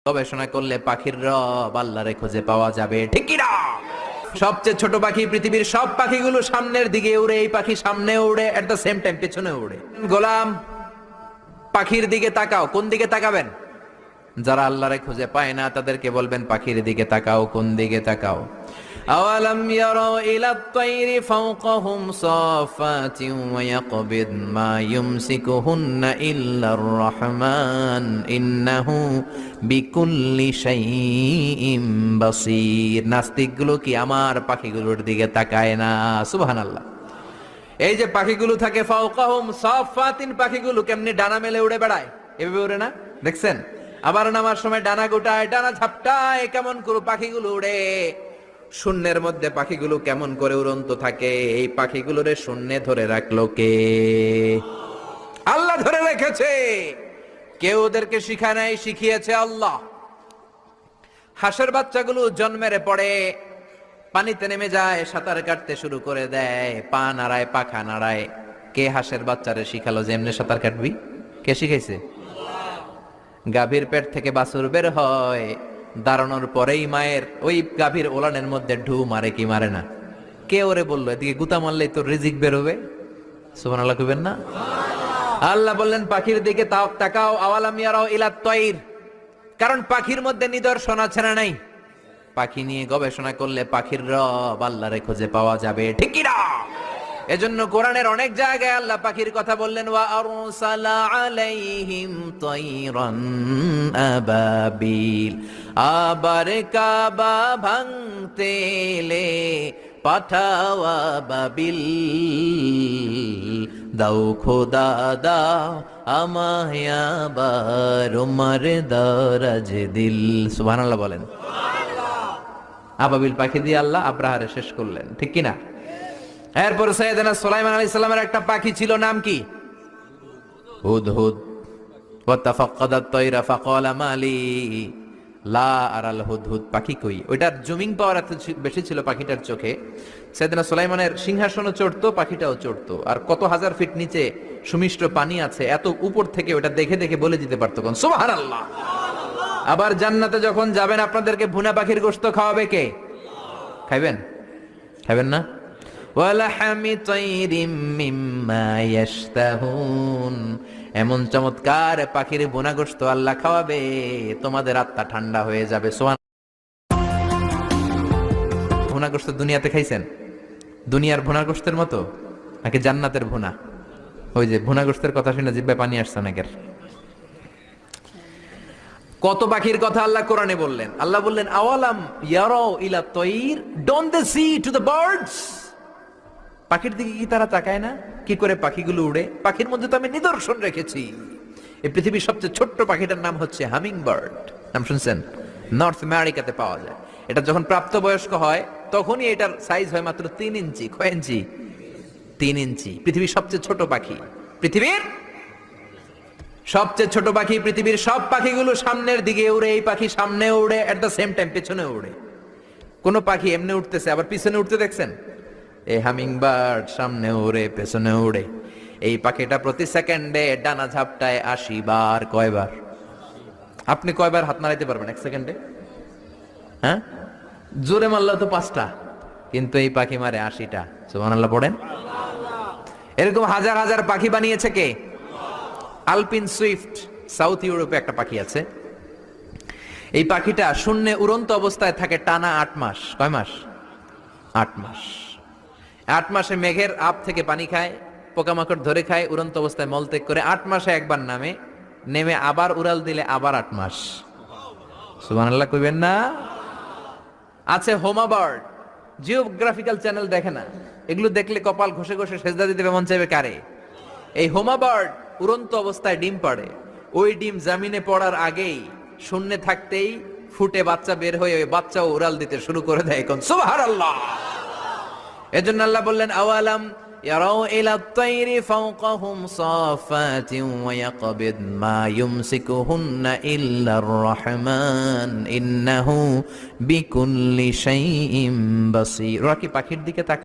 গবেষণা করলে পাখির রব আল্লাহরে খুঁজে পাওয়া যাবে, ঠিক কি না? সবচেয়ে ছোট পাখি পৃথিবীর সব পাখিগুলো সামনের দিকে উড়ে, এই পাখি সামনে উড়ে, এট দ্য সেম টাইম পেছনে উড়ে। গোলাম, পাখির দিকে তাকাও। কোন দিকে তাকাবেন? যারা আল্লাহরে খুঁজে পায় না তাদেরকে বলবেন পাখির দিকে তাকাও। কোন দিকে তাকাও? আওয়ালাম ইয়ারাউ ইলাত তায়রি ফাওকাহুম সাফাতিন ওয়া ইয়াকবিদ মা ইউমসিকুহুন্না ইল্লার রহমান ইন্নাহু বিকুল্লি শাইইন বাসীর। নাস্তিকগুলো কি আমার পাখিগুলোর দিকে তাকায় না? সুবহানাল্লাহ। এই যে পাখিগুলো থাকে ফাওকাহুম সাফাতিন, পাখিগুলো কেমনে ডানা মেলে উড়ে বেড়ায়, এভাবে উড়ে না? দেখছেন? আবার নামার সময় ডানা গোটায়, ডানা ঝাপটায়, কেমন করে পাখিগুলো উড়ে। শূন্যের মধ্যে পাখিগুলো কেমন করে উড়ন্ত থাকে। এই পাখিগুলোরে শূন্যে ধরে রাখলো কে? আল্লাহ ধরে রেখেছে। কেউ ওদেরকে শিখায় নাই, শিখিয়েছে আল্লাহ। হাঁসের বাচ্চাগুলো জন্মের পরে পানিতে নেমে যায়, সাঁতার কাটতে শুরু করে দেয়, পা নাড়ায়, পাখা নাড়ায়। কে হাঁসের বাচ্চারে শিখালো যে এমনি সাঁতার কাটবি? কে শিখাইছে? গাভীর পেট থেকে বাছুর বের হয়, দাঁড়ানোর পরেই মায়ের ওই গাভীর ওলানের মধ্যে ঢু মারে কি মারে না? কে ওরে বললো এদিকে গুতা মারলেই তোর রিজিক বের হবে? সুবহানাল্লাহ কইবেন না? আল্লাহ বললেন পাখির দিকে তাকাও। আওয়ালাম ইয়ারাউ ইলাত তায়র, কারণ পাখির মধ্যে নিদর্শন আছে না নাই? পাখি নিয়ে গবেষণা করলে পাখির রব আল্লাহরে খুঁজে পাওয়া যাবে, ঠিক কি না? এজন্য কোরআনের অনেক জায়গায় আল্লাহ পাখির কথা বললেন, ওয়া আরসালা আলাইহিম তায়রান আবাবিল। আবার কাবা ভাঙতে এলে পাঠাও আবাবিল। দাও খোদা দাও আমায় আবার উমার দারাজ দিল। সুবহানাল্লাহ বলেন। আবাবিল পাখি দিয়ে আল্লাহ আব্রাহারে শেষ করলেন, ঠিক কি না? এরপর সাইয়েদনা সুলাইমান আলাইহিস সালামের একটা পাখি ছিল, নাম কি? হুদহুদ। ওয়া তাফাক্কাদাত তায়রা ফাকালা মালি লা আরাল হুদহুদ। পাখি কই? ওইটার জুমিং পাওয়ার এত বেশি ছিল পাখিটার চোখে। সাইয়েদনা সুলাইমানের সিংহাসনও চড়তো, পাখিটাও চড়তো। আর কত হাজার ফিট নিচে সুমিষ্ট পানি আছে, এত উপর থেকে ওটা দেখে দেখে বলে দিতে পারতো কোন। সুবহানাল্লাহ। আবার জান্নাতে যখন যাবেন আপনাদেরকে ভুনা পাখির গোশত খাওয়াবে কে? খাইবেন? খাইবেন না? ওয়ালাহামি তায়রিম মিম্মা ইয়াশতাহুন। এমন চমৎকার পাখির ভুনা গোশত আল্লাহ খাওয়াবে, তোমাদের আত্মা ঠান্ডা হয়ে যাবে। ভুনা গোশত দুনিয়াতে খাইছেন? দুনিয়ার ভুনা গোশতের মতো নাকি জান্নাতের ভুনা? ওই যে ভুনা গোশতের কথা শুনে জিহ্বায় পানি আসছে অনেকের। কত পাখির কথা আল্লাহ কোরআনে বললেন। আল্লাহ বললেন আওয়ালাম ইয়ারাউ ইলা তায়র, don't they see to the birds. পাখির দিকে কি তারা তাকায় না? কি করে পাখিগুলো উড়ে? পাখির মধ্যে তো আমি নিদর্শন রেখেছি। এই পৃথিবীর সবচেয়ে ছোট্ট পাখিটার নাম হচ্ছে হামিং বার্ড। নাম শুনছেন? নর্থ আমেরিকাতে পাওয়া যায়। এটা যখন প্রাপ্তবয়স্ক হয় তখনই এটার সাইজ হয় মাত্র 3 ইঞ্চি। কয় ইঞ্চি? 3 ইঞ্চি। পৃথিবীর সবচেয়ে ছোট পাখি। পৃথিবীর সবচেয়ে ছোট পাখি। পৃথিবীর সব পাখিগুলো সামনের দিকে উড়ে, এই পাখি সামনে উড়ে, এট দ্য সেম টাইম পেছনে উড়ে। কোন পাখি এমনি উঠতেছে আবার পিছনে উঠতে দেখছেন? এই হামিং বার্ড সামনে উড়ে পেছনে উড়ে। এই পাখিটা প্রতি সেকেন্ডে ডানা ঝাপটায় 80 বার। কয়বার? আপনি কয়বার হাত নাড়াইতে পারবেন এক সেকেন্ডে? হ্যাঁ, জোরে মারলে তো 5টা, কিন্তু এই পাখি মারে 80টা। সুবহানাল্লাহ পড়েন। এরকম হাজার হাজার পাখি বানিয়েছে কে? আলপিন সুইফট, সাউথ ইউরোপে একটা পাখি আছে। এই পাখিটা শূন্যে উড়ন্ত অবস্থায় থাকে টানা 8 মাস। কয় মাস? 8 মাস। 8 মাসে মেঘের আপ থেকে পানি খায়, পোকামাকড় ধরে খায়, উড়ন্ত অবস্থায় মলত্যাগ করে 8 মাসে একবার নেমে আবার উড়াল দিলে আবার 8 মাস। সুবহানাল্লাহ কইবেন না? আছে হোমা বার্ড। জিওগ্রাফিক্যাল চ্যানেল দেখে না? এগুলো দেখলে কপাল ঘষে ঘষে সেজদা দিতে মন চাইবে কারে? এই হোমা বার্ড উড়ন্ত অবস্থায় ডিম পাড়ে। ওই ডিম জামিনে পড়ার আগেই শূন্যে থাকতেই ফুটে বাচ্চা বের হয়ে ওই বাচ্চাও উড়াল দিতে শুরু করে দেয়। কোন? সুবহানাল্লাহ। এজন্য আল্লাহ বললেন আওয়ালাম ইয়ারাউ ইলাত তায়রি ফাওকাহুম সাফাতিন ওয়া ইয়াকবিদ মা ইউমসিকুহুন্না ইল্লার রহমান ইন্নাহু বিকুল্লি শাইইন বাসীর। ওরা কি পাখির দিকে তাকায়?